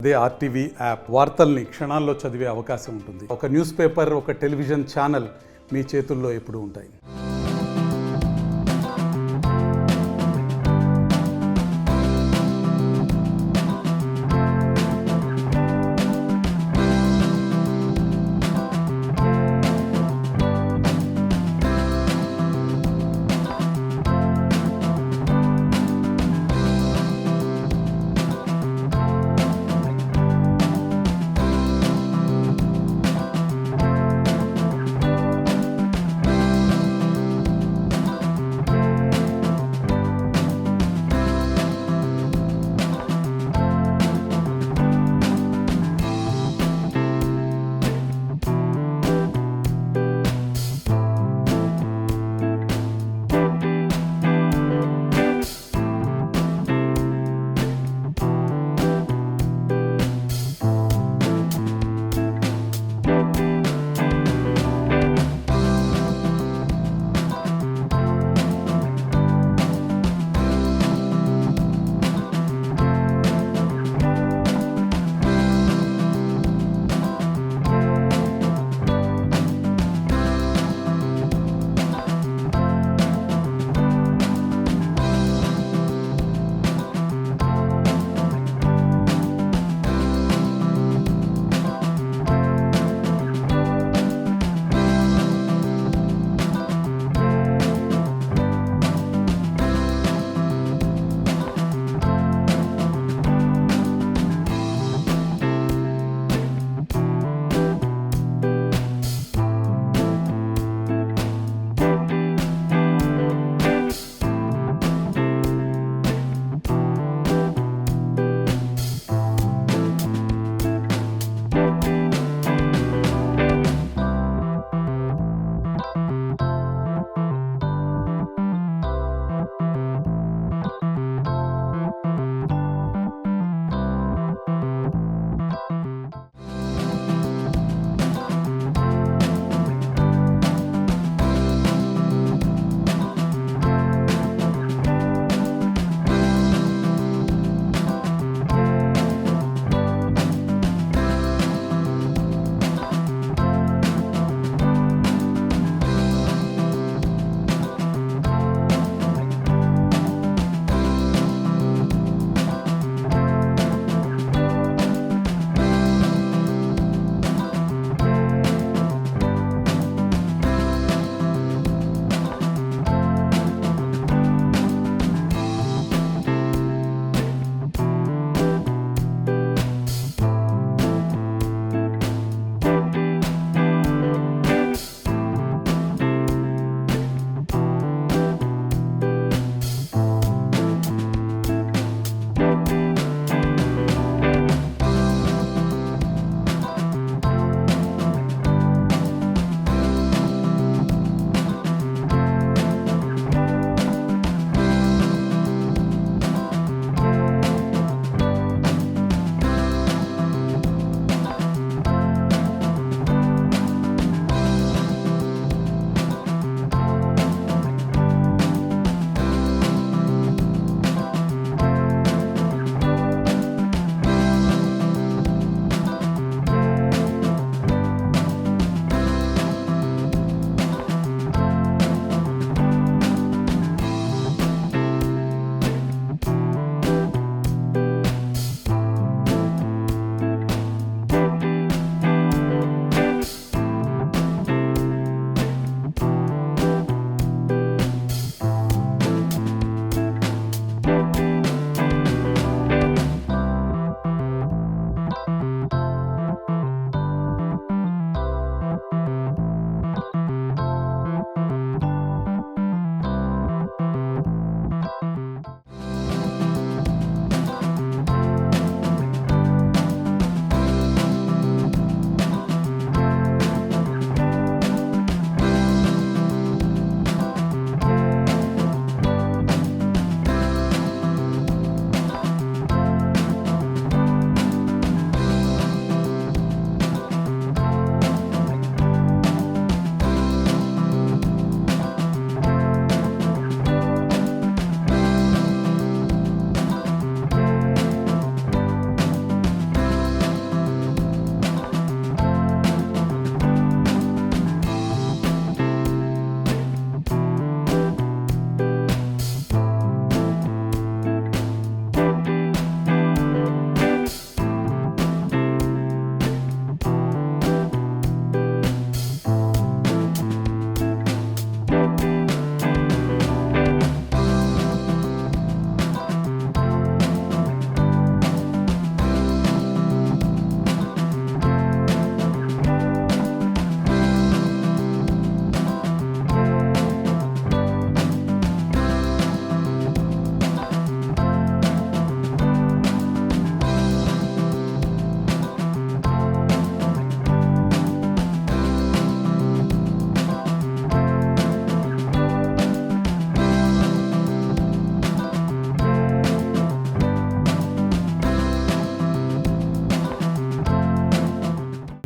అదే RTV app వార్తల్ని క్షణాల్లో చదివే అవకాశం ఉంటుంది. ఒక న్యూస్ పేపర్, ఒక టెలివిజన్ ఛానల్ మీ చేతుల్లో ఎప్పుడూ ఉంటాయి.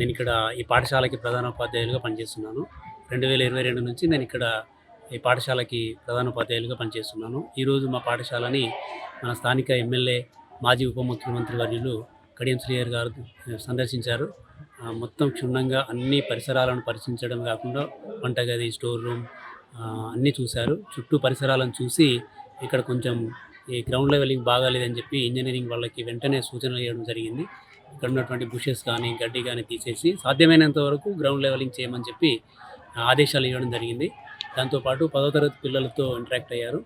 నేను ఇక్కడ ఈ పాఠశాలకి ప్రధానోపాధ్యాయులుగా పనిచేస్తున్నాను. 2022 నుంచి నేను ఇక్కడ ఈ పాఠశాలకి ప్రధానోపాధ్యాయులుగా పనిచేస్తున్నాను. ఈరోజు మా పాఠశాలని మన స్థానిక ఎమ్మెల్యే, మాజీ ఉప ముఖ్యమంత్రి వర్యులు కడియం శ్రీహరి గారు సందర్శించారు. మొత్తం క్షుణ్ణంగా అన్ని పరిసరాలను పరిశీలించడం కాకుండా వంటగది, స్టోర్ రూమ్ అన్నీ చూశారు. చుట్టూ పరిసరాలను చూసి ఇక్కడ కొంచెం ఈ గ్రౌండ్ లెవెలింగ్ బాగాలేదని చెప్పి ఇంజనీరింగ్ వాళ్ళకి వెంటనే సూచనలు ఇవ్వడం జరిగింది. ఇక్కడ ఉన్నటువంటి బుషెస్ కానీ గడ్డి కానీ తీసేసి సాధ్యమైనంత వరకు గ్రౌండ్ లెవెలింగ్ చేయమని చెప్పి ఆదేశాలు ఇవ్వడం జరిగింది. దాంతోపాటు 10వ తరగతి పిల్లలతో ఇంటరాక్ట్ అయ్యారు.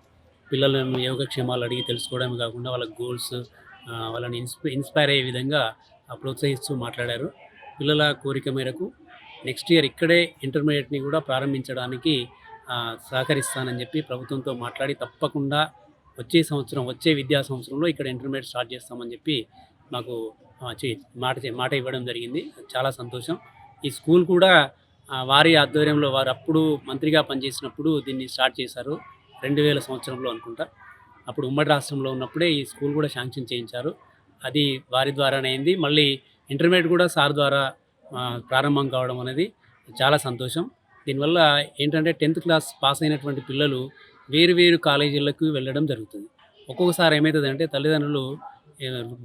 పిల్లలను యోగక్షేమాలు అడిగి తెలుసుకోవడమే కాకుండా వాళ్ళ గోల్స్, వాళ్ళని ఇన్స్పైర్ అయ్యే విధంగా ప్రోత్సహిస్తూ మాట్లాడారు. పిల్లల కోరిక మేరకు నెక్స్ట్ ఇయర్ ఇక్కడే ఇంటర్మీడియట్ని కూడా ప్రారంభించడానికి సహకరిస్తానని చెప్పి ప్రభుత్వంతో మాట్లాడి తప్పకుండా వచ్చే విద్యా సంవత్సరంలో ఇక్కడ ఇంటర్మీడియట్ స్టార్ట్ చేస్తామని చెప్పి మాకు మాట ఇవ్వడం జరిగింది. చాలా సంతోషం. ఈ స్కూల్ కూడా వారి ఆధ్వర్యంలో వారు అప్పుడు మంత్రిగా పనిచేసినప్పుడు దీన్ని స్టార్ట్ చేశారు. 2000 సంవత్సరంలో అనుకుంటా. అప్పుడు ఉమ్మడి రాష్ట్రంలో ఉన్నప్పుడే ఈ స్కూల్ కూడా శాంక్షన్ చేయించారు. అది వారి ద్వారానే అయింది. మళ్ళీ ఇంటర్మీడియట్ కూడా సార్ ద్వారా ప్రారంభం కావడం అనేది చాలా సంతోషం. దీనివల్ల ఏంటంటే 10th క్లాస్ పాస్ అయినటువంటి పిల్లలు వేరు కాలేజీలకు వెళ్ళడం జరుగుతుంది. ఒక్కొక్కసారి ఏమవుతుందంటే తల్లిదండ్రులు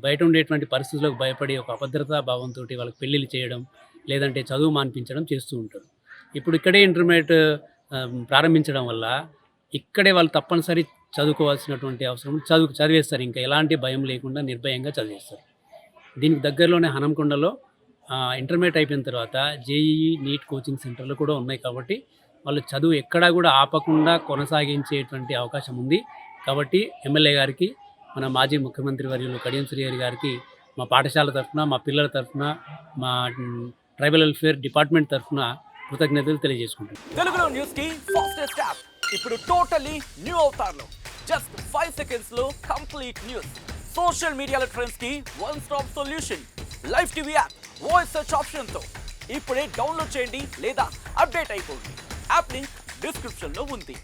బయట ఉండేటువంటి పరిస్థితులకు భయపడి ఒక అభద్రతా భావంతో వాళ్ళకి పెళ్ళిళ్ళు చేయడం, లేదంటే చదువు మానిపించడం చేస్తూ ఉంటారు. ఇప్పుడు ఇక్కడే ఇంటర్మీడియట్ ప్రారంభించడం వల్ల ఇక్కడే వాళ్ళు తప్పనిసరి చదువుకోవాల్సినటువంటి అవసరం చదివేస్తారు. ఇంకా ఎలాంటి భయం లేకుండా నిర్భయంగా చదివేస్తారు. దీనికి దగ్గరలోనే హనంకొండలో ఇంటర్మీడియట్ అయిపోయిన తర్వాత జేఈఈ, నీట్ కోచింగ్ సెంటర్లు కూడా ఉన్నాయి. కాబట్టి వాళ్ళు చదువు ఎక్కడా కూడా ఆపకుండా కొనసాగించేటువంటి అవకాశం ఉంది. కాబట్టి ఎమ్మెల్యే గారికి, మన మాజీ ముఖ్యమంత్రి వర్యులు కడియం శ్రీహరి గారికి మా పాఠశాల తరఫున, మా పిల్లల తరఫున, మా ట్రైబల్ వెల్ఫేర్ డిపార్ట్మెంట్ తరఫున కృతజ్ఞతలు తెలియజేసుకుంటాం. తెలుగులో న్యూస్ కి ఫాస్టెస్ట్ యాప్ ఇప్పుడు టోటలీ న్యూ అవతార్లో జస్ట్ 5 seconds లో కంప్లీట్ న్యూస్. సోషల్ మీడియాలో ట్రెండ్స్ కి one stop solution. Live TV app voice search option తో ఇప్పుడే డౌన్లోడ్ చేయండి లేదా అప్డేట్ అయిపోండి. యాప్ లింక్ డిస్క్రిప్షన్ లో ఉంది.